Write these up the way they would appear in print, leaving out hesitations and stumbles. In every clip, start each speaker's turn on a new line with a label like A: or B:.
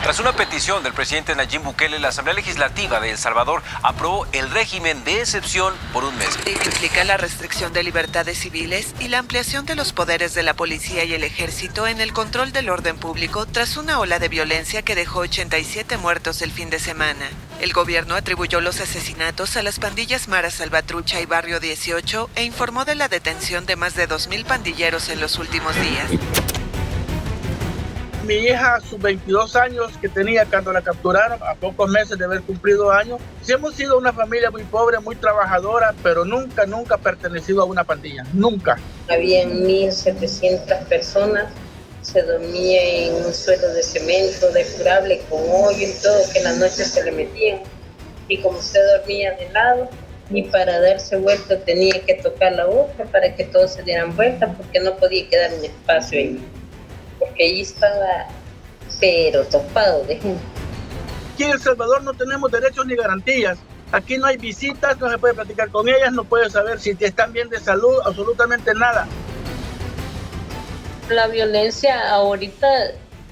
A: Tras una petición del presidente Nayib Bukele, la Asamblea Legislativa de El Salvador aprobó el régimen de excepción por un mes.
B: Implica la restricción de libertades civiles y la ampliación de los poderes de la policía y el ejército en el control del orden público tras una ola de violencia que dejó 87 muertos el fin de semana. El gobierno atribuyó los asesinatos a las pandillas Mara Salvatrucha y Barrio 18 e informó de la detención de más de 2,000 pandilleros en los últimos días.
C: Mi hija, a sus 22 años que tenía cuando la capturaron, a pocos meses de haber cumplido años, sí hemos sido una familia muy pobre, muy trabajadora, pero nunca pertenecido a una pandilla, nunca.
D: Habían 1,700 personas, se dormía en un suelo de cemento, depurable, con hoyo y todo, que en la noche se le metían. Y como usted dormía de lado, y para darse vuelta tenía que tocar la otra para que todos se dieran vuelta, porque no podía quedar un espacio ahí. Porque ahí estaba, pero topado de gente.
C: Aquí en El Salvador no tenemos derechos ni garantías. Aquí no hay visitas, no se puede platicar con ellas, no puede saber si están bien de salud, absolutamente nada.
D: La violencia ahorita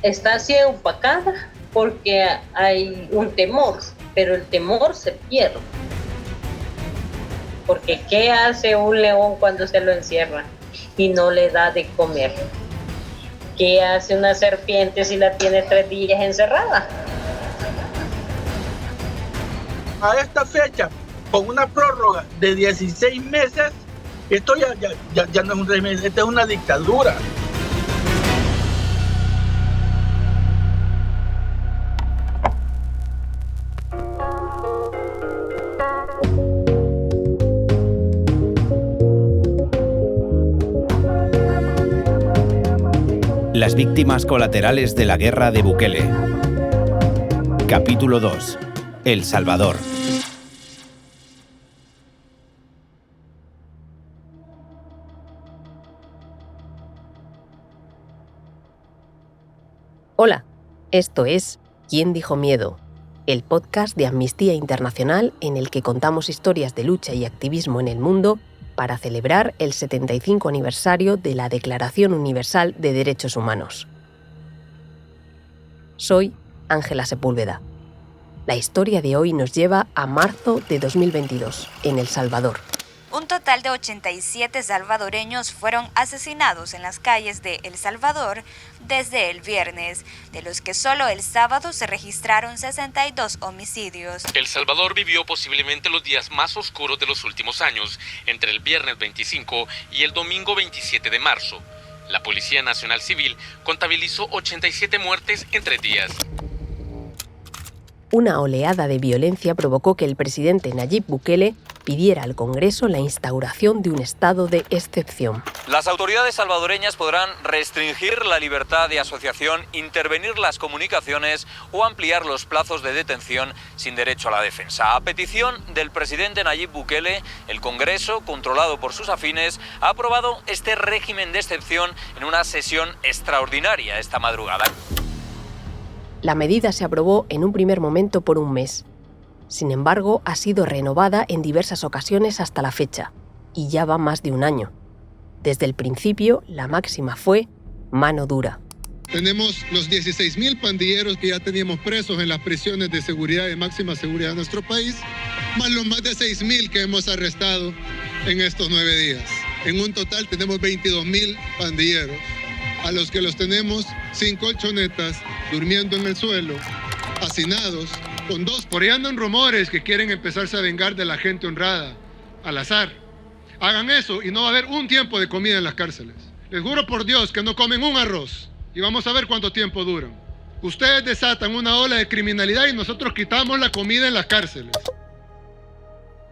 D: está así opacada porque hay un temor, pero el temor se pierde. Porque ¿qué hace un león cuando se lo encierra y no le da de comer? ¿Qué hace una serpiente si la tiene 3 días encerrada?
C: A esta fecha, con una prórroga de 16 meses, esto ya no es un régimen, esta es una dictadura.
E: Las víctimas colaterales de la guerra de Bukele. Capítulo 2. El Salvador.
F: Hola, esto es ¿Quién dijo miedo?, el podcast de Amnistía Internacional en el que contamos historias de lucha y activismo en el mundo para celebrar el 75 aniversario de la Declaración Universal de Derechos Humanos. Soy Ángela Sepúlveda. La historia de hoy nos lleva a marzo de 2022, en El Salvador.
G: Un total de 87 salvadoreños fueron asesinados en las calles de El Salvador desde el viernes, de los que solo el sábado se registraron 62 homicidios.
H: El Salvador vivió posiblemente los días más oscuros de los últimos años, entre el viernes 25 y el domingo 27 de marzo. La Policía Nacional Civil contabilizó 87 muertes en 3 días.
F: Una oleada de violencia provocó que el presidente Nayib Bukele pidiera al Congreso la instauración de un estado de excepción.
A: Las autoridades salvadoreñas podrán restringir la libertad de asociación, intervenir las comunicaciones o ampliar los plazos de detención sin derecho a la defensa. A petición del presidente Nayib Bukele, el Congreso, controlado por sus afines, ha aprobado este régimen de excepción en una sesión extraordinaria esta madrugada.
F: La medida se aprobó en un primer momento por un mes. Sin embargo, ha sido renovada en diversas ocasiones hasta la fecha, y ya va más de un año. Desde el principio, la máxima fue mano dura.
I: Tenemos los 16,000 pandilleros que ya teníamos presos en las prisiones de seguridad y máxima seguridad de nuestro país, más los más de 6,000 que hemos arrestado en estos 9 días. En un total tenemos 22,000 pandilleros, a los que los tenemos sin colchonetas, durmiendo en el suelo, hacinados, con 2. Por ahí andan rumores que quieren empezarse a vengar de la gente honrada, al azar. Hagan eso y no va a haber un tiempo de comida en las cárceles. Les juro por Dios que no comen un arroz y vamos a ver cuánto tiempo duran. Ustedes desatan una ola de criminalidad y nosotros quitamos la comida en las cárceles.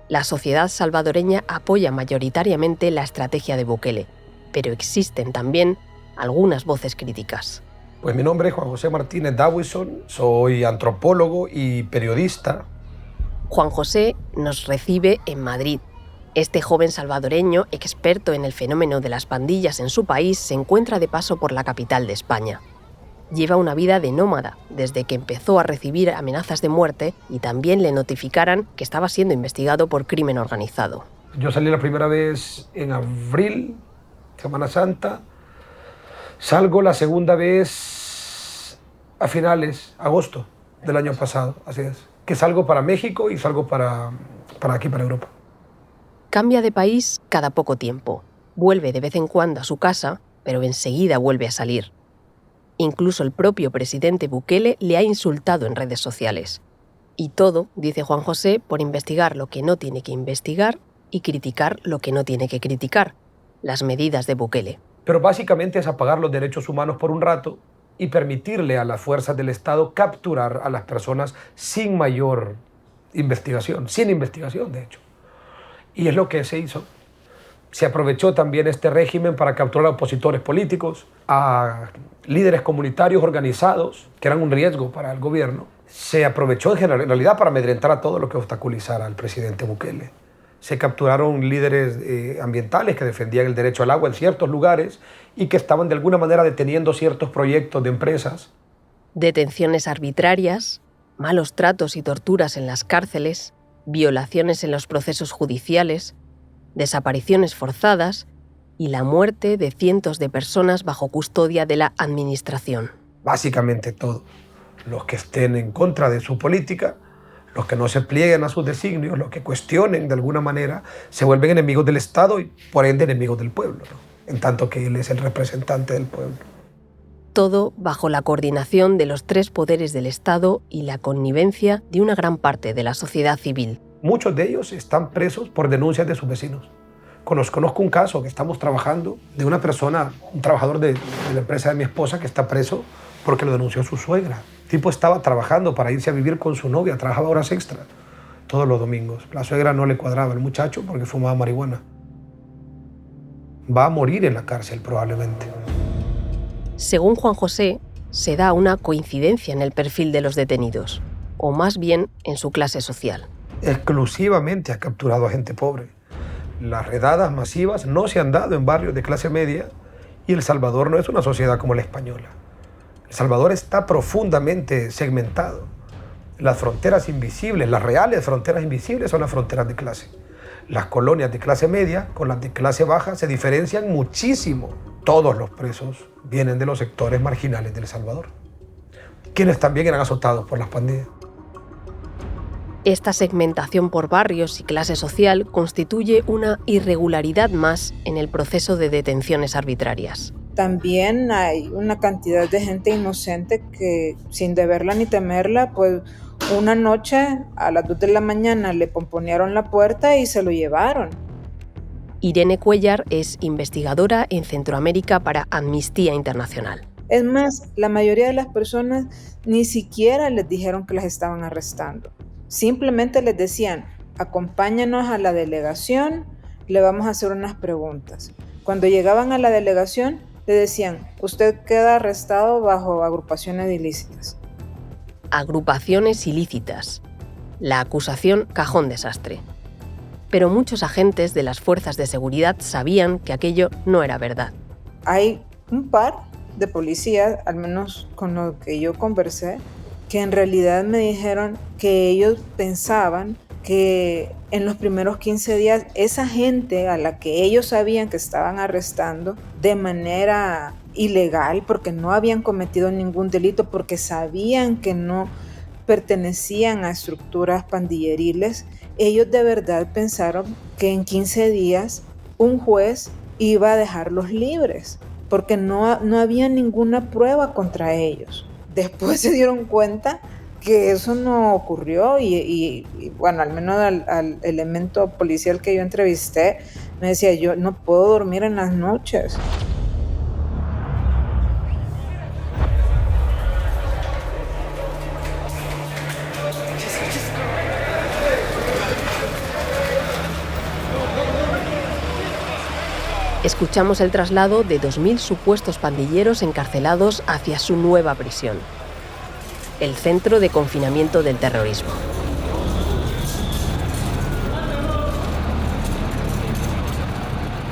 F: La sociedad salvadoreña apoya mayoritariamente la estrategia de Bukele, pero existen también algunas voces críticas.
J: Pues mi nombre es Juan José Martínez Dawison, soy antropólogo y periodista.
F: Juan José nos recibe en Madrid. Este joven salvadoreño, experto en el fenómeno de las pandillas en su país, se encuentra de paso por la capital de España. Lleva una vida de nómada desde que empezó a recibir amenazas de muerte y también le notificaran que estaba siendo investigado por crimen organizado.
J: Yo salí la primera vez en abril, Semana Santa. Salgo la segunda vez a finales, agosto del año pasado, así es. Que salgo para México y salgo para aquí, para Europa.
F: Cambia de país cada poco tiempo. Vuelve de vez en cuando a su casa, pero enseguida vuelve a salir. Incluso el propio presidente Bukele le ha insultado en redes sociales. Y todo, dice Juan José, por investigar lo que no tiene que investigar y criticar lo que no tiene que criticar, las medidas de Bukele.
J: Pero básicamente es apagar los derechos humanos por un rato y permitirle a las fuerzas del Estado capturar a las personas sin mayor investigación, sin investigación de hecho. Y es lo que se hizo. Se aprovechó también este régimen para capturar a opositores políticos, a líderes comunitarios organizados, que eran un riesgo para el gobierno. Se aprovechó en realidad para amedrentar a todo lo que obstaculizara al presidente Bukele. Se capturaron líderes ambientales que defendían el derecho al agua en ciertos lugares y que estaban de alguna manera deteniendo ciertos proyectos de empresas.
F: Detenciones arbitrarias, malos tratos y torturas en las cárceles, violaciones en los procesos judiciales, desapariciones forzadas y la muerte de cientos de personas bajo custodia de la administración.
J: Básicamente todo. Los que estén en contra de su política, los que no se plieguen a sus designios, los que cuestionen de alguna manera, se vuelven enemigos del Estado y por ende enemigos del pueblo, ¿no? En tanto que él es el representante del pueblo.
F: Todo bajo la coordinación de los tres poderes del Estado y la connivencia de una gran parte de la sociedad civil.
J: Muchos de ellos están presos por denuncias de sus vecinos. Conozco un caso que estamos trabajando de una persona, un trabajador de la empresa de mi esposa que está preso porque lo denunció su suegra. El tipo estaba trabajando para irse a vivir con su novia, trabajaba horas extra todos los domingos. La suegra no le cuadraba al muchacho porque fumaba marihuana. Va a morir en la cárcel probablemente.
F: Según Juan José, se da una coincidencia en el perfil de los detenidos, o más bien en su clase social.
J: Exclusivamente ha capturado a gente pobre. Las redadas masivas no se han dado en barrios de clase media y El Salvador no es una sociedad como la española. El Salvador está profundamente segmentado. Las fronteras invisibles, las reales fronteras invisibles son las fronteras de clase. Las colonias de clase media con las de clase baja se diferencian muchísimo. Todos los presos vienen de los sectores marginales de El Salvador, quienes también eran azotados por las pandillas.
F: Esta segmentación por barrios y clase social constituye una irregularidad más en el proceso de detenciones arbitrarias.
K: También hay una cantidad de gente inocente que, sin deberla ni temerla, pues una noche a las 2 de la mañana le pomponearon la puerta y se lo llevaron.
F: Irene Cuellar es investigadora en Centroamérica para Amnistía Internacional.
K: Es más, la mayoría de las personas ni siquiera les dijeron que las estaban arrestando. Simplemente les decían, acompáñanos a la delegación, le vamos a hacer unas preguntas. Cuando llegaban a la delegación, le decían, usted queda arrestado bajo agrupaciones ilícitas.
F: Agrupaciones ilícitas. La acusación cajón desastre. Pero muchos agentes de las fuerzas de seguridad sabían que aquello no era verdad.
K: Hay un par de policías, al menos con los que yo conversé, que en realidad me dijeron que ellos pensaban que en los primeros 15 días esa gente a la que ellos sabían que estaban arrestando de manera ilegal, porque no habían cometido ningún delito, porque sabían que no pertenecían a estructuras pandilleriles, ellos de verdad pensaron que en 15 días un juez iba a dejarlos libres, porque no había ninguna prueba contra ellos. Después se dieron cuenta que eso no ocurrió y bueno, al menos al elemento policial que yo entrevisté me decía, yo no puedo dormir en las noches.
F: Escuchamos el traslado de 2.000 supuestos pandilleros encarcelados hacia su nueva prisión, el Centro de Confinamiento del Terrorismo.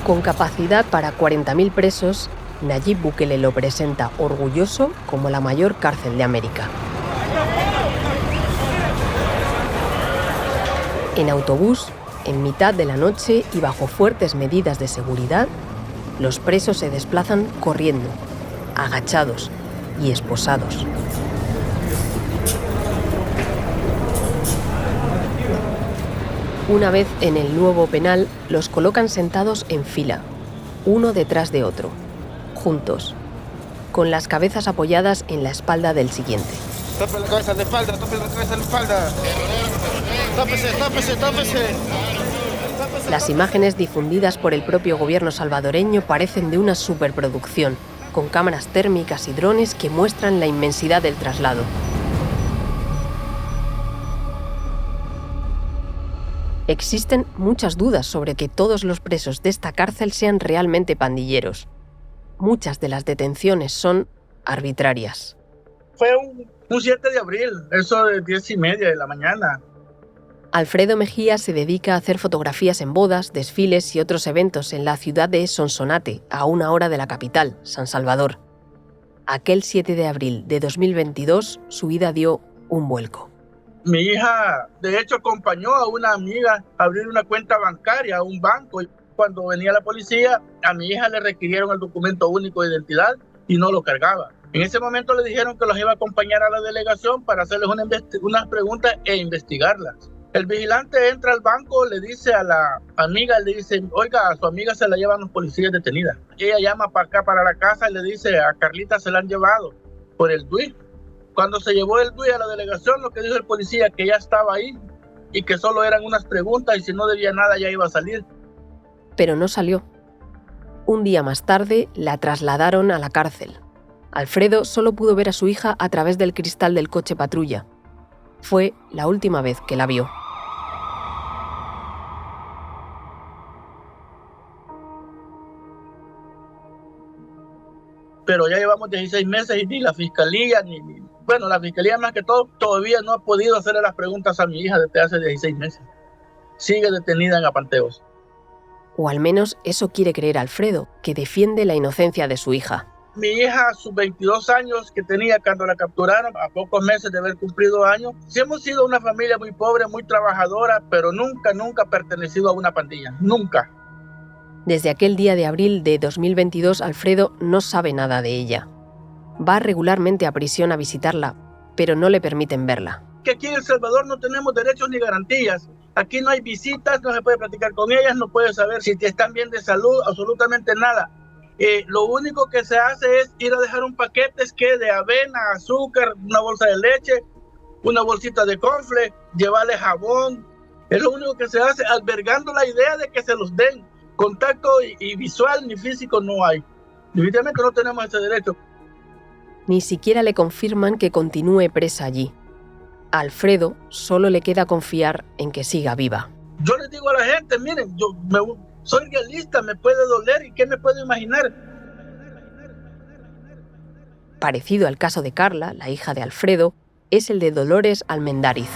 F: Con capacidad para 40.000 presos, Nayib Bukele lo presenta orgulloso como la mayor cárcel de América. En autobús, en mitad de la noche y bajo fuertes medidas de seguridad, los presos se desplazan corriendo, agachados y esposados. Una vez en el nuevo penal, los colocan sentados en fila, uno detrás de otro, juntos, con las cabezas apoyadas en la espalda del siguiente.
L: Tope la cabeza a la espalda, tope la cabeza a la espalda. Tópese, tópese, tópese.
F: Las imágenes difundidas por el propio gobierno salvadoreño parecen de una superproducción, con cámaras térmicas y drones que muestran la inmensidad del traslado. Existen muchas dudas sobre que todos los presos de esta cárcel sean realmente pandilleros. Muchas de las detenciones son arbitrarias.
C: Fue un 7 de abril, eso de 10:30 de la mañana.
F: Alfredo Mejía se dedica a hacer fotografías en bodas, desfiles y otros eventos en la ciudad de Sonsonate, a 1 hora de la capital, San Salvador. Aquel 7 de abril de 2022, su vida dio un vuelco.
C: Mi hija, de hecho, acompañó a una amiga a abrir una cuenta bancaria a un banco. Y cuando venía la policía, a mi hija le requirieron el documento único de identidad y no lo cargaba. En ese momento le dijeron que los iba a acompañar a la delegación para hacerles unas preguntas e investigarlas. El vigilante entra al banco, le dice a la amiga, le dice, oiga, a su amiga se la llevan los policías detenida. Ella llama para acá, para la casa, y le dice, a Carlita se la han llevado por el DUI. Cuando se llevó el DUI a la delegación, lo que dijo el policía, que ya estaba ahí y que solo eran unas preguntas y si no debía nada ya iba a salir.
F: Pero no salió. Un día más tarde la trasladaron a la cárcel. Alfredo solo pudo ver a su hija a través del cristal del coche patrulla. Fue la última vez que la vio.
C: Pero ya llevamos 16 meses y ni la fiscalía, la fiscalía más que todo, todavía no ha podido hacerle las preguntas a mi hija desde hace 16 meses. Sigue detenida en Apanteos.
F: O al menos eso quiere creer Alfredo, que defiende la inocencia de su hija.
C: Mi hija, a sus 22 años que tenía cuando la capturaron, a pocos meses de haber cumplido años, sí hemos sido una familia muy pobre, muy trabajadora, pero nunca pertenecido a una pandilla, nunca.
F: Desde aquel día de abril de 2022, Alfredo no sabe nada de ella. Va regularmente a prisión a visitarla, pero no le permiten verla.
C: Que aquí en El Salvador no tenemos derechos ni garantías. Aquí no hay visitas, no se puede platicar con ellas, no puede saber si están bien de salud, absolutamente nada. Lo único que se hace es ir a dejar un paquete de avena, azúcar, una bolsa de leche, una bolsita de cornflakes, llevarle jabón. Es lo único que se hace, albergando la idea de que se los den. Contacto y visual ni físico no hay. Definitivamente no tenemos ese derecho.
F: Ni siquiera le confirman que continúe presa allí. A Alfredo solo le queda confiar en que siga viva.
C: Yo les digo a la gente, miren, soy realista, me puede doler y ¿qué me puedo imaginar?
F: Parecido al caso de Carla, la hija de Alfredo, es el de Dolores Almendáriz.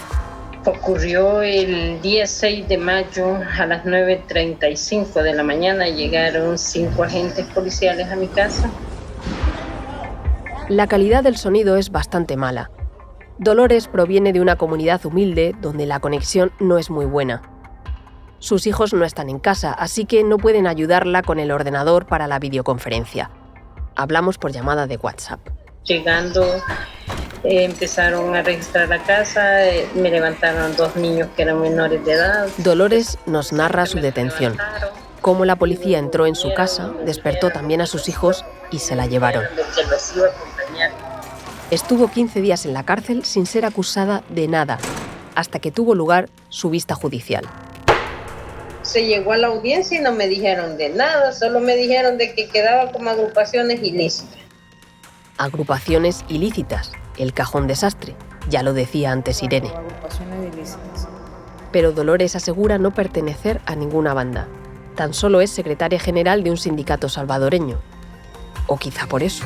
D: Ocurrió el día 6 de mayo a las 9:35 de la mañana. Llegaron 5 agentes policiales a mi casa.
F: La calidad del sonido es bastante mala. Dolores proviene de una comunidad humilde donde la conexión no es muy buena. Sus hijos no están en casa, así que no pueden ayudarla con el ordenador para la videoconferencia. Hablamos por llamada de WhatsApp.
D: Llegando, empezaron a registrar la casa, me levantaron 2 niños que eran menores de edad.
F: Dolores nos narra su detención, cómo la policía entró en su casa, despertó también a sus hijos y se la llevaron. Estuvo 15 días en la cárcel sin ser acusada de nada, hasta que tuvo lugar su vista judicial.
D: Se llegó a la audiencia y no me dijeron de nada, solo me dijeron de que quedaba como agrupaciones ilícitas.
F: Agrupaciones ilícitas, el cajón desastre, ya lo decía antes Irene. Pero Dolores asegura no pertenecer a ninguna banda. Tan solo es secretaria general de un sindicato salvadoreño. O quizá por eso.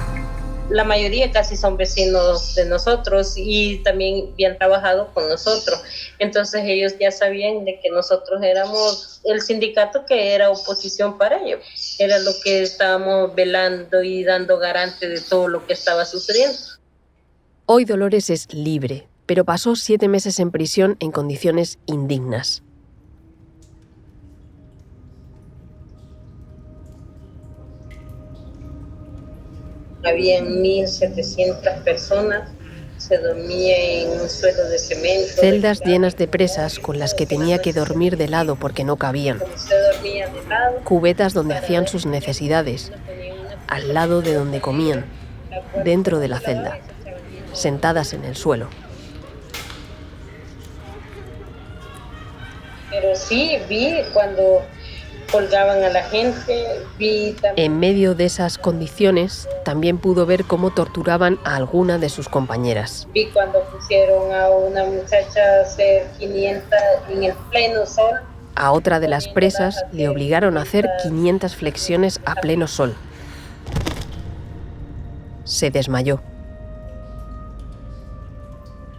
D: La mayoría casi son vecinos de nosotros y también habían trabajado con nosotros. Entonces ellos ya sabían de que nosotros éramos el sindicato que era oposición para ellos. Era lo que estábamos velando y dando garante de todo lo que estaba sucediendo.
F: Hoy Dolores es libre, pero pasó 7 meses en prisión en condiciones indignas.
D: Habían 1.700 personas, se dormía en un suelo de cemento.
F: Celdas llenas de presas con las que tenía que dormir de lado porque no cabían. Cubetas donde hacían sus necesidades, al lado de donde comían, dentro de la celda, sentadas en el suelo.
D: Pero sí, vi cuando colgaban a la gente, vi también...
F: En medio de esas condiciones, también pudo ver cómo torturaban a alguna de sus compañeras.
D: Vi cuando pusieron a una muchacha a hacer 500 en el pleno sol.
F: A otra de las presas le obligaron a hacer 500 flexiones a pleno sol. Se desmayó.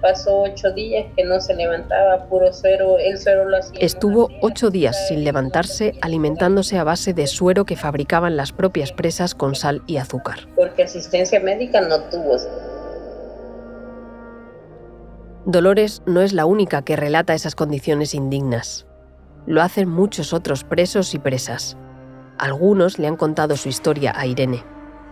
D: Pasó 8 días que no se levantaba, puro suero, el suero lo hacía.
F: Estuvo 8 días sin levantarse, alimentándose a base de suero que fabricaban las propias presas con sal y azúcar.
D: Porque asistencia médica no tuvo.
F: Dolores no es la única que relata esas condiciones indignas. Lo hacen muchos otros presos y presas. Algunos le han contado su historia a Irene.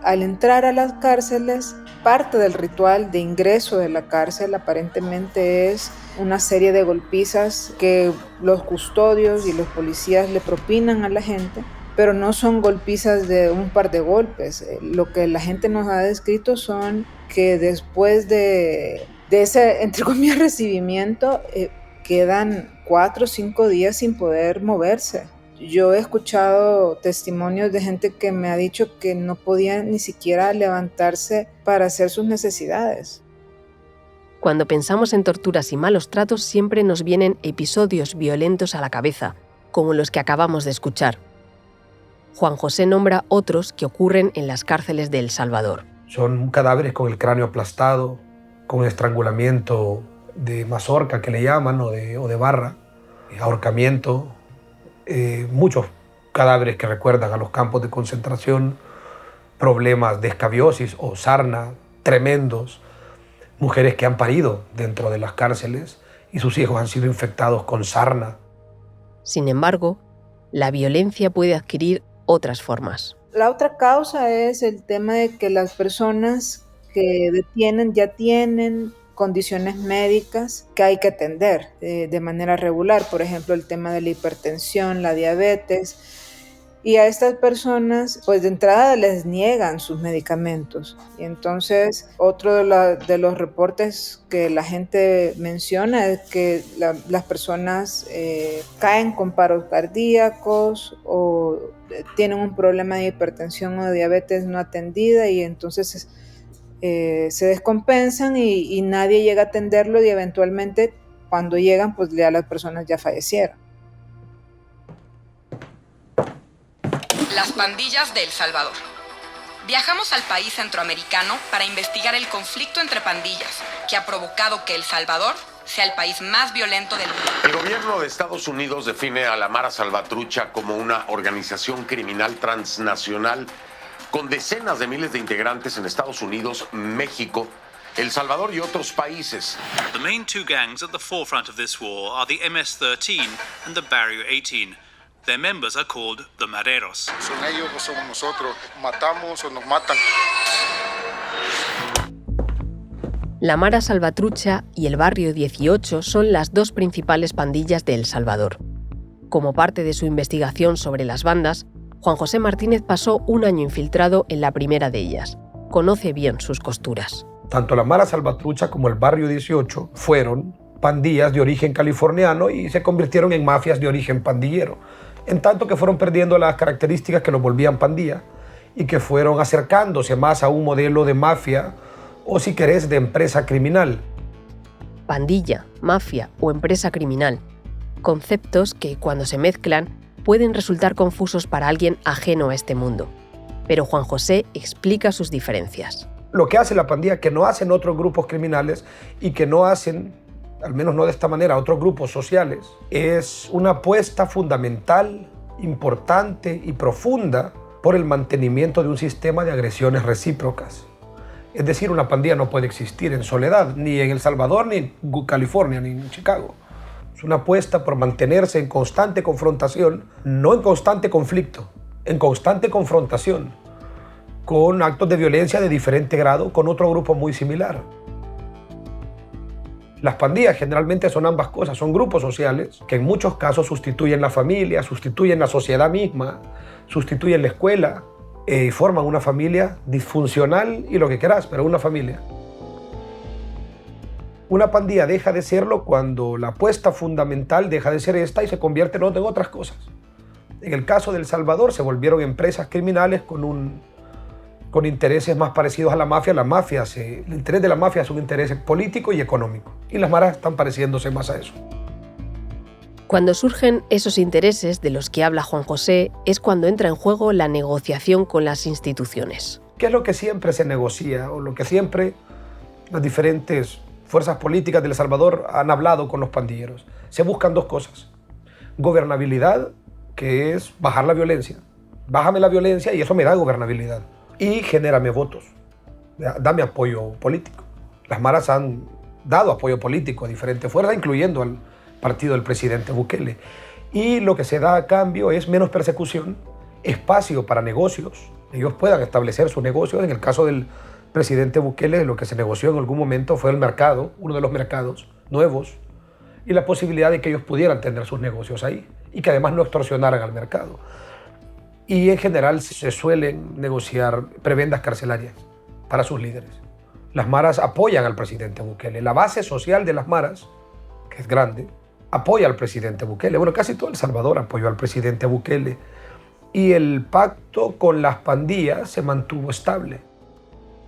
K: Al entrar a las cárceles, parte del ritual de ingreso de la cárcel aparentemente es una serie de golpizas que los custodios y los policías le propinan a la gente, pero no son golpizas de un par de golpes. Lo que la gente nos ha descrito son que después de ese, entre comillas, recibimiento, quedan 4 o 5 días sin poder moverse. Yo he escuchado testimonios de gente que me ha dicho que no podía ni siquiera levantarse para hacer sus necesidades.
F: Cuando pensamos en torturas y malos tratos, siempre nos vienen episodios violentos a la cabeza, como los que acabamos de escuchar. Juan José nombra otros que ocurren en las cárceles de El Salvador.
J: Son cadáveres con el cráneo aplastado, con estrangulamiento de mazorca que le llaman, o de barra, ahorcamiento. Muchos cadáveres que recuerdan a los campos de concentración, problemas de escabiosis o sarna tremendos, mujeres que han parido dentro de las cárceles y sus hijos han sido infectados con sarna.
F: Sin embargo, la violencia puede adquirir otras formas.
K: La otra causa es el tema de que las personas que detienen ya tienen condiciones médicas que hay que atender de manera regular, por ejemplo el tema de la hipertensión, la diabetes, y a estas personas pues de entrada les niegan sus medicamentos. Y entonces otro de los reportes que la gente menciona es que las personas caen con paros cardíacos o tienen un problema de hipertensión o de diabetes no atendida, y entonces se descompensan y nadie llega a atenderlo, y eventualmente cuando llegan pues ya las personas ya fallecieron.
M: Las pandillas de El Salvador. Viajamos al país centroamericano para investigar el conflicto entre pandillas que ha provocado que El Salvador sea el país más violento del mundo.
N: El gobierno de Estados Unidos define a la Mara Salvatrucha como una organización criminal transnacional con decenas de miles de integrantes en Estados Unidos, México, El Salvador y otros países.
O: The main two gangs at the forefront of this war are the MS-13 and the Barrio 18. Their members are called the Mareros.
P: Son ellos o somos nosotros. Matamos o nos matan.
F: La Mara Salvatrucha y el Barrio 18 son las dos principales pandillas de El Salvador. Como parte de su investigación sobre las bandas, Juan José Martínez pasó un año infiltrado en la primera de ellas. Conoce bien sus costuras.
J: Tanto la Mara Salvatrucha como el Barrio 18 fueron pandillas de origen californiano y se convirtieron en mafias de origen pandillero, en tanto que fueron perdiendo las características que los volvían pandilla y que fueron acercándose más a un modelo de mafia o, si querés, de empresa criminal.
F: Pandilla, mafia o empresa criminal. Conceptos que, cuando se mezclan, pueden resultar confusos para alguien ajeno a este mundo. Pero Juan José explica sus diferencias.
J: Lo que hace la pandilla, que no hacen otros grupos criminales y que no hacen, al menos no de esta manera, otros grupos sociales, es una apuesta fundamental, importante y profunda por el mantenimiento de un sistema de agresiones recíprocas. Es decir, una pandilla no puede existir en soledad, ni en El Salvador, ni en California, ni en Chicago. Es una apuesta por mantenerse en constante confrontación, no en constante conflicto, en constante confrontación, con actos de violencia de diferente grado con otro grupo muy similar. Las pandillas generalmente son ambas cosas, son grupos sociales que en muchos casos sustituyen la familia, sustituyen la sociedad misma, sustituyen la escuela y forman una familia disfuncional y lo que quieras, pero una familia. Una pandilla deja de serlo cuando la apuesta fundamental deja de ser esta y se convierte en otras cosas. En el caso de El Salvador se volvieron empresas criminales con intereses más parecidos a la mafia. El interés de la mafia es un interés político y económico. Y las maras están pareciéndose más a eso.
F: Cuando surgen esos intereses de los que habla Juan José, es cuando entra en juego la negociación con las instituciones.
J: ¿Qué es lo que siempre se negocia o lo que siempre las diferentes fuerzas políticas de El Salvador han hablado con los pandilleros? Se buscan dos cosas. Gobernabilidad, que es bajar la violencia. Bájame la violencia y eso me da gobernabilidad. Y genérame votos, dame apoyo político. Las maras han dado apoyo político a diferentes fuerzas, incluyendo al partido del presidente Bukele. Y lo que se da a cambio es menos persecución, espacio para negocios. Ellos puedan establecer sus negocios. En el caso del presidente Bukele, lo que se negoció en algún momento fue el mercado, uno de los mercados nuevos, y la posibilidad de que ellos pudieran tener sus negocios ahí y que además no extorsionaran al mercado. Y en general se suelen negociar prebendas carcelarias para sus líderes. Las maras apoyan al presidente Bukele. La base social de las maras, que es grande, apoya al presidente Bukele. Bueno, casi todo El Salvador apoyó al presidente Bukele. Y el pacto con las pandillas se mantuvo estable.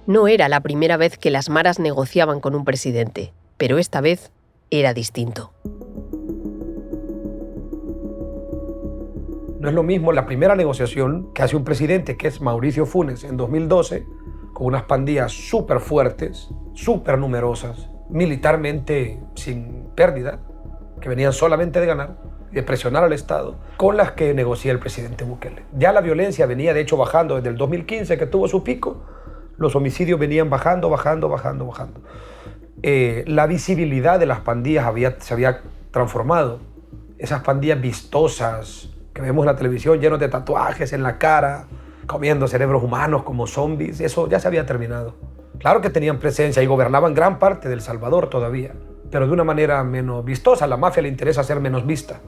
F: No era la primera vez que las maras negociaban con un presidente, pero esta vez era distinto.
J: No es lo mismo la primera negociación que hace un presidente, que es Mauricio Funes, en 2012, con unas pandillas súper fuertes, súper numerosas, militarmente sin pérdida, que venían solamente de ganar, de presionar al Estado, con las que negocia el presidente Bukele. Ya la violencia venía, de hecho, bajando desde el 2015, que tuvo su pico. Los homicidios venían bajando. La visibilidad de las pandillas se había transformado. Esas pandillas vistosas que vemos en la televisión, llenos de tatuajes en la cara, comiendo cerebros humanos como zombies, eso ya se había terminado. Claro que tenían presencia y gobernaban gran parte de El Salvador todavía, pero de una manera menos vistosa. A la mafia le interesa ser menos vista,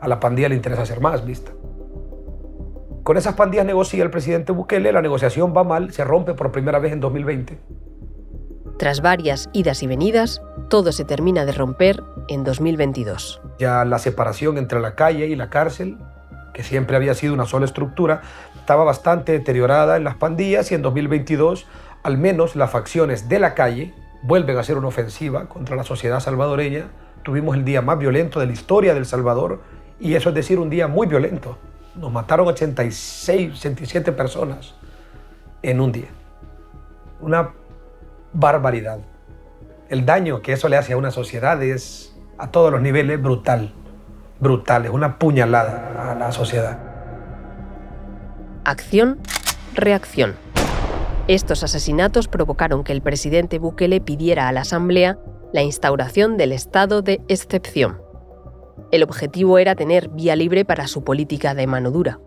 J: a la pandilla le interesa ser más vista. Con esas pandillas negocia el presidente Bukele, la negociación va mal, se rompe por primera vez en 2020.
F: Tras varias idas y venidas, todo se termina de romper en 2022.
J: Ya la separación entre la calle y la cárcel, que siempre había sido una sola estructura, estaba bastante deteriorada en las pandillas, y en 2022 al menos las facciones de la calle vuelven a hacer una ofensiva contra la sociedad salvadoreña. Tuvimos el día más violento de la historia de El Salvador, y eso es decir, un día muy violento. Nos mataron 87 personas en un día. Una barbaridad. El daño que eso le hace a una sociedad es, a todos los niveles, brutal. Es una puñalada a la sociedad.
F: Acción, reacción. Estos asesinatos provocaron que el presidente Bukele pidiera a la Asamblea la instauración del estado de excepción. El objetivo era tener vía libre para su política de mano dura,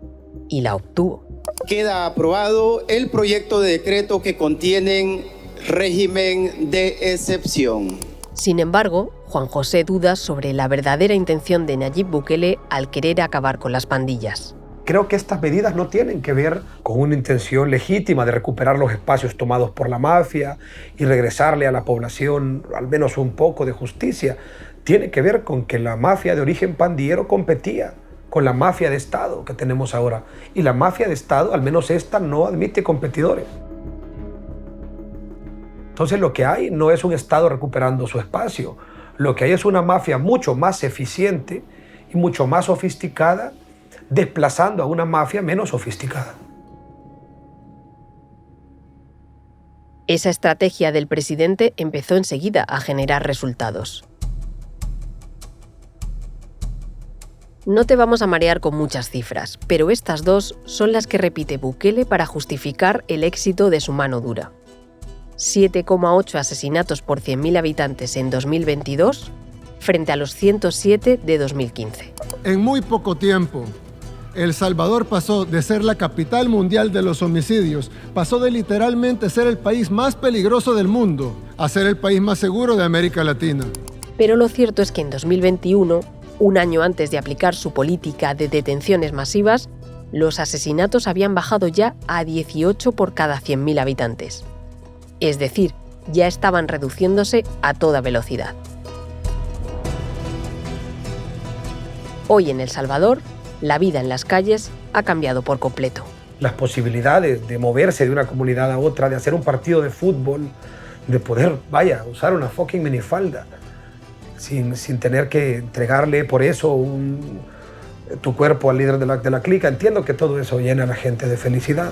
F: y la obtuvo.
Q: Queda aprobado el proyecto de decreto que contiene régimen de excepción.
F: Sin embargo, Juan José duda sobre la verdadera intención de Nayib Bukele al querer acabar con las pandillas.
J: Creo que estas medidas no tienen que ver con una intención legítima de recuperar los espacios tomados por la mafia y regresarle a la población al menos un poco de justicia. Tiene que ver con que la mafia de origen pandillero competía con la mafia de Estado que tenemos ahora. Y la mafia de Estado, al menos esta, no admite competidores. Entonces lo que hay no es un Estado recuperando su espacio. Lo que hay es una mafia mucho más eficiente y mucho más sofisticada, desplazando a una mafia menos sofisticada.
F: Esa estrategia del presidente empezó enseguida a generar resultados. No te vamos a marear con muchas cifras, pero estas dos son las que repite Bukele para justificar el éxito de su mano dura. 7,8 asesinatos por 100.000 habitantes en 2022 frente a los 107 de 2015.
I: En muy poco tiempo, El Salvador pasó de ser la capital mundial de los homicidios, pasó de literalmente ser el país más peligroso del mundo a ser el país más seguro de América Latina.
F: Pero lo cierto es que en 2021, un año antes de aplicar su política de detenciones masivas, los asesinatos habían bajado ya a 18 por cada 100.000 habitantes. Es decir, ya estaban reduciéndose a toda velocidad. Hoy en El Salvador, la vida en las calles ha cambiado por completo.
J: Las posibilidades de moverse de una comunidad a otra, de hacer un partido de fútbol, de poder, usar una fucking minifalda, sin tener que entregarle por eso tu cuerpo al líder de la clica. Entiendo que todo eso llena a la gente de felicidad.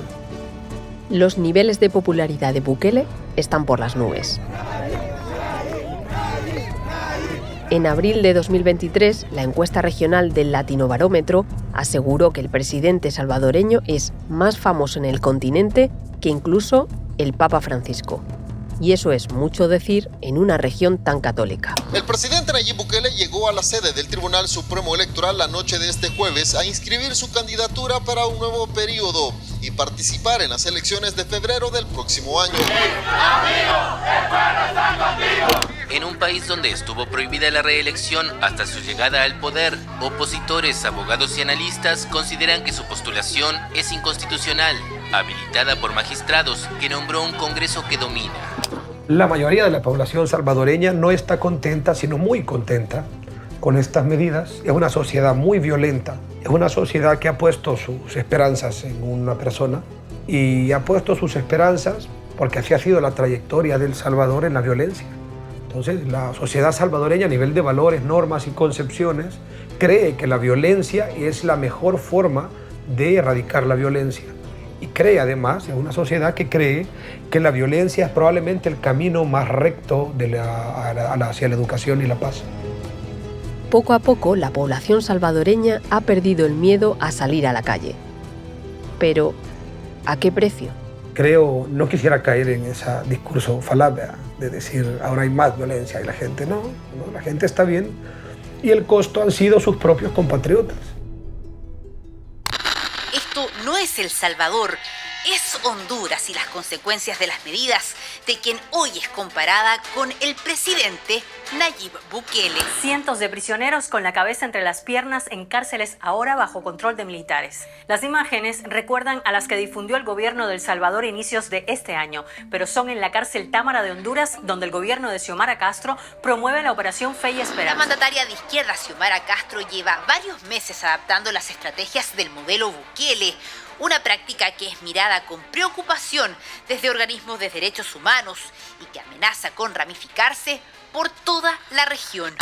F: Los niveles de popularidad de Bukele están por las nubes. En abril de 2023, la encuesta regional del Latinobarómetro aseguró que el presidente salvadoreño es más famoso en el continente que incluso el Papa Francisco. Y eso es mucho decir en una región tan católica.
R: El presidente Nayib Bukele llegó a la sede del Tribunal Supremo Electoral la noche de este jueves a inscribir su candidatura para un nuevo periodo y participar en las elecciones de febrero del próximo año.
S: En un país donde estuvo prohibida la reelección hasta su llegada al poder, opositores, abogados y analistas consideran que su postulación es inconstitucional, habilitada por magistrados que nombró un Congreso que domina.
J: La mayoría de la población salvadoreña no está contenta, sino muy contenta con estas medidas. Es una sociedad muy violenta, es una sociedad que ha puesto sus esperanzas en una persona y ha puesto sus esperanzas porque así ha sido la trayectoria de El Salvador en la violencia. Entonces, la sociedad salvadoreña a nivel de valores, normas y concepciones cree que la violencia es la mejor forma de erradicar la violencia. Y cree además, es una sociedad que cree que la violencia es probablemente el camino más recto hacia la educación y la paz.
F: Poco a poco, la población salvadoreña ha perdido el miedo a salir a la calle. Pero, ¿a qué precio?
J: No quisiera caer en ese discurso falaz de decir ahora hay más violencia y la gente no, la gente está bien y el costo han sido sus propios compatriotas.
T: Esto no es El Salvador, es Honduras y las consecuencias de las medidas de quien hoy es comparada con el presidente Nayib Bukele.
U: Cientos de prisioneros con la cabeza entre las piernas en cárceles ahora bajo control de militares. Las imágenes recuerdan a las que difundió el gobierno de El Salvador a inicios de este año, pero son en la cárcel Támara de Honduras, donde el gobierno de Xiomara Castro promueve la operación Fe y Esperanza.
T: La mandataria de izquierda Xiomara Castro lleva varios meses adaptando las estrategias del modelo Bukele, una práctica que es mirada con preocupación desde organismos de derechos humanos y que amenaza con ramificarse por toda la región.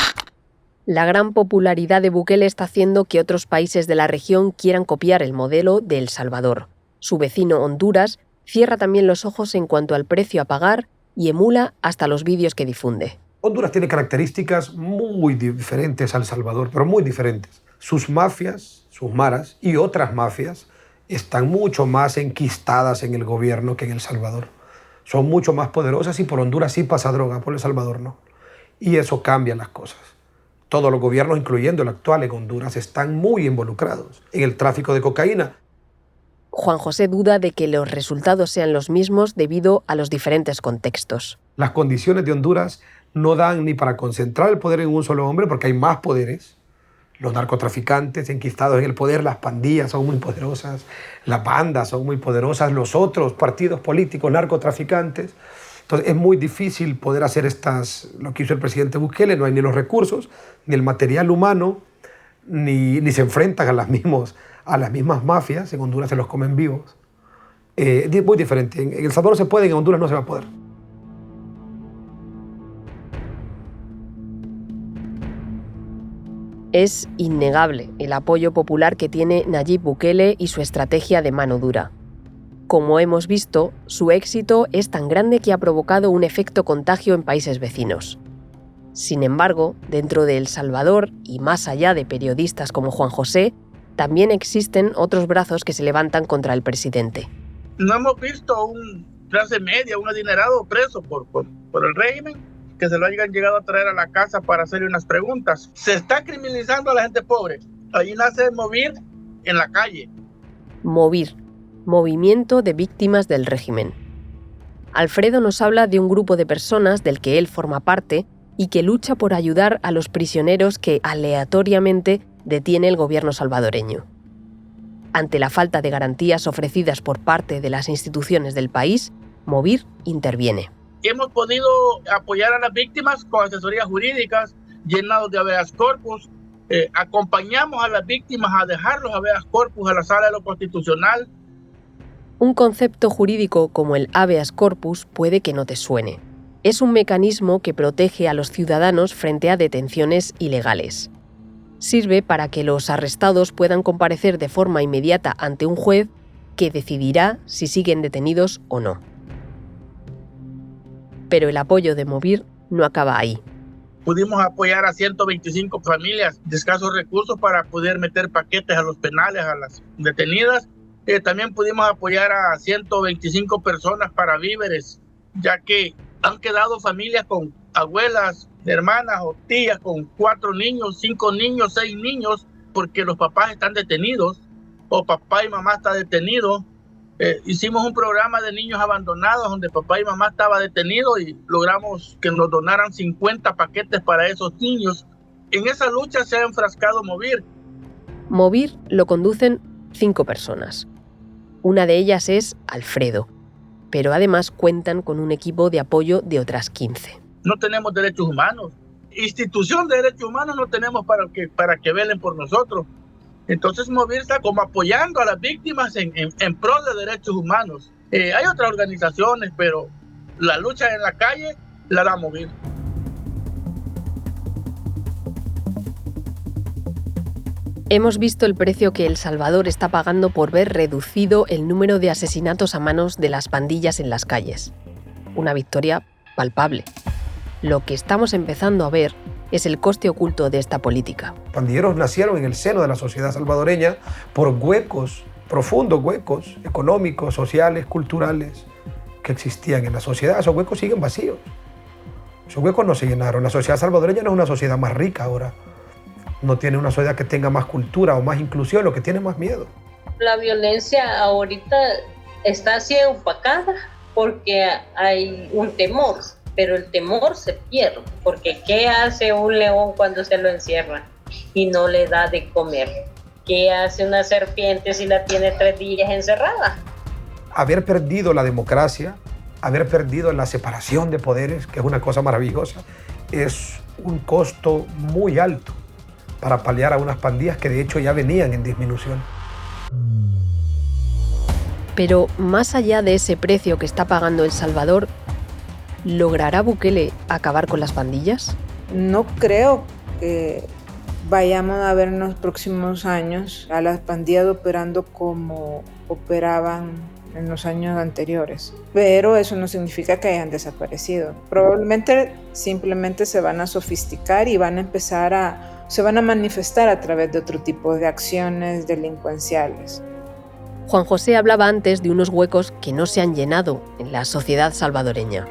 F: La gran popularidad de Bukele está haciendo que otros países de la región quieran copiar el modelo de El Salvador. Su vecino Honduras cierra también los ojos en cuanto al precio a pagar y emula hasta los vídeos que difunde.
J: Honduras tiene características muy diferentes a El Salvador, pero muy diferentes. Sus mafias, sus maras y otras mafias están mucho más enquistadas en el gobierno que en El Salvador. Son mucho más poderosas y por Honduras sí pasa droga, por El Salvador no. Y eso cambia las cosas. Todos los gobiernos, incluyendo el actual en Honduras, están muy involucrados en el tráfico de cocaína.
F: Juan José duda de que los resultados sean los mismos debido a los diferentes contextos.
J: Las condiciones de Honduras no dan ni para concentrar el poder en un solo hombre porque hay más poderes. Los narcotraficantes enquistados en el poder, las pandillas son muy poderosas, las bandas son muy poderosas, los otros partidos políticos narcotraficantes. Entonces es muy difícil poder hacer lo que hizo el presidente Bukele. No hay ni los recursos, ni el material humano, ni se enfrentan a las mismas mafias. En Honduras se los comen vivos. Es muy diferente. En El Salvador se puede, en Honduras no se va a poder.
F: Es innegable el apoyo popular que tiene Nayib Bukele y su estrategia de mano dura. Como hemos visto, su éxito es tan grande que ha provocado un efecto contagio en países vecinos. Sin embargo, dentro de El Salvador y más allá de periodistas como Juan José, también existen otros brazos que se levantan contra el presidente.
C: No hemos visto un clase media, un adinerado preso por el régimen, que se lo hayan llegado a traer a la casa para hacerle unas preguntas. Se está criminalizando a la gente pobre. Ahí nace Movir en la calle.
F: Movir, Movimiento de Víctimas del Régimen. Alfredo nos habla de un grupo de personas del que él forma parte y que lucha por ayudar a los prisioneros que aleatoriamente detiene el gobierno salvadoreño. Ante la falta de garantías ofrecidas por parte de las instituciones del país, Movir interviene.
C: Hemos podido apoyar a las víctimas con asesorías jurídicas, llenados de habeas corpus. Acompañamos a las víctimas a dejar los habeas corpus a la sala de lo constitucional.
F: Un concepto jurídico como el habeas corpus puede que no te suene. Es un mecanismo que protege a los ciudadanos frente a detenciones ilegales. Sirve para que los arrestados puedan comparecer de forma inmediata ante un juez que decidirá si siguen detenidos o no. Pero el apoyo de Movir no acaba ahí.
C: Pudimos apoyar a 125 familias de escasos recursos para poder meter paquetes a los penales, a las detenidas. También pudimos apoyar a 125 personas para víveres, ya que han quedado familias con abuelas, hermanas o tías con 4 niños, 5 niños, 6 niños, porque los papás están detenidos o papá y mamá están detenidos. Hicimos un programa de niños abandonados donde papá y mamá estaban detenidos y logramos que nos donaran 50 paquetes para esos niños. En esa lucha se ha enfrascado Movir.
F: Movir lo conducen 5 personas. Una de ellas es Alfredo, pero además cuentan con un equipo de apoyo de otras 15.
C: No tenemos derechos humanos. Institución de derechos humanos no tenemos para que velen por nosotros. Entonces Movir está como apoyando a las víctimas en pro de derechos humanos. Hay otras organizaciones, pero la lucha en la calle la da Movir.
F: Hemos visto el precio que El Salvador está pagando por ver reducido el número de asesinatos a manos de las pandillas en las calles. Una victoria palpable. Lo que estamos empezando a ver es el coste oculto de esta política.
J: Pandilleros nacieron en el seno de la sociedad salvadoreña por huecos, profundos huecos económicos, sociales, culturales que existían en la sociedad. Esos huecos siguen vacíos. Esos huecos no se llenaron. La sociedad salvadoreña no es una sociedad más rica ahora. No tiene una sociedad que tenga más cultura o más inclusión, lo que tiene más miedo.
D: La violencia ahorita está así opacada porque hay un temor, pero el temor se pierde, porque ¿qué hace un león cuando se lo encierra y no le da de comer? ¿Qué hace una serpiente si la tiene 3 días encerrada?
J: Haber perdido la democracia, haber perdido la separación de poderes, que es una cosa maravillosa, es un costo muy alto para paliar a unas pandillas que de hecho ya venían en disminución.
F: Pero más allá de ese precio que está pagando El Salvador, ¿logrará Bukele acabar con las pandillas?
K: No creo que vayamos a ver en los próximos años a las pandillas operando como operaban en los años anteriores. Pero eso no significa que hayan desaparecido. Probablemente simplemente se van a sofisticar y se van a manifestar a través de otro tipo de acciones delincuenciales.
F: Juan José hablaba antes de unos huecos que no se han llenado en la sociedad salvadoreña.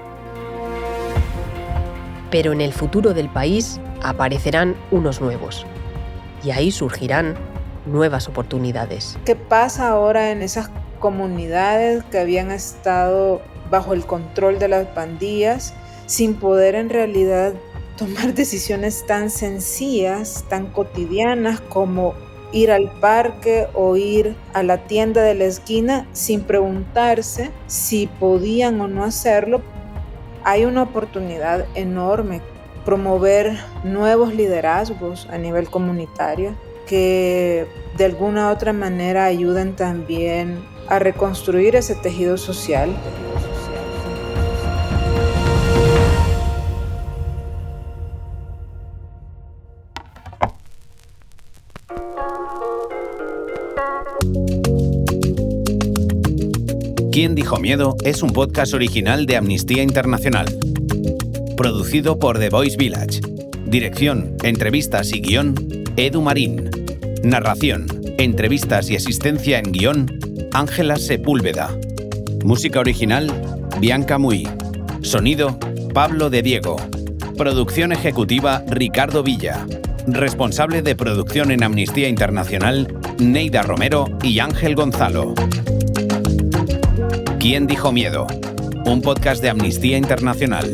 F: Pero en el futuro del país aparecerán unos nuevos. Y ahí surgirán nuevas oportunidades.
K: ¿Qué pasa ahora en esas comunidades que habían estado bajo el control de las pandillas sin poder en realidad tomar decisiones tan sencillas, tan cotidianas como ir al parque o ir a la tienda de la esquina sin preguntarse si podían o no hacerlo? Hay una oportunidad enorme, promover nuevos liderazgos a nivel comunitario que de alguna u otra manera ayuden también a reconstruir ese tejido social.
E: ¿Quién dijo miedo? Es un podcast original de Amnistía Internacional. Producido por The Voice Village. Dirección, entrevistas y guión, Edu Marín. Narración, entrevistas y asistencia en guión, Ángela Sepúlveda. Música original, Bianca Muy. Sonido, Pablo de Diego. Producción ejecutiva, Ricardo Villa. Responsable de producción en Amnistía Internacional, Neida Romero y Ángel Gonzalo. ¿Quién dijo miedo? Un podcast de Amnistía Internacional.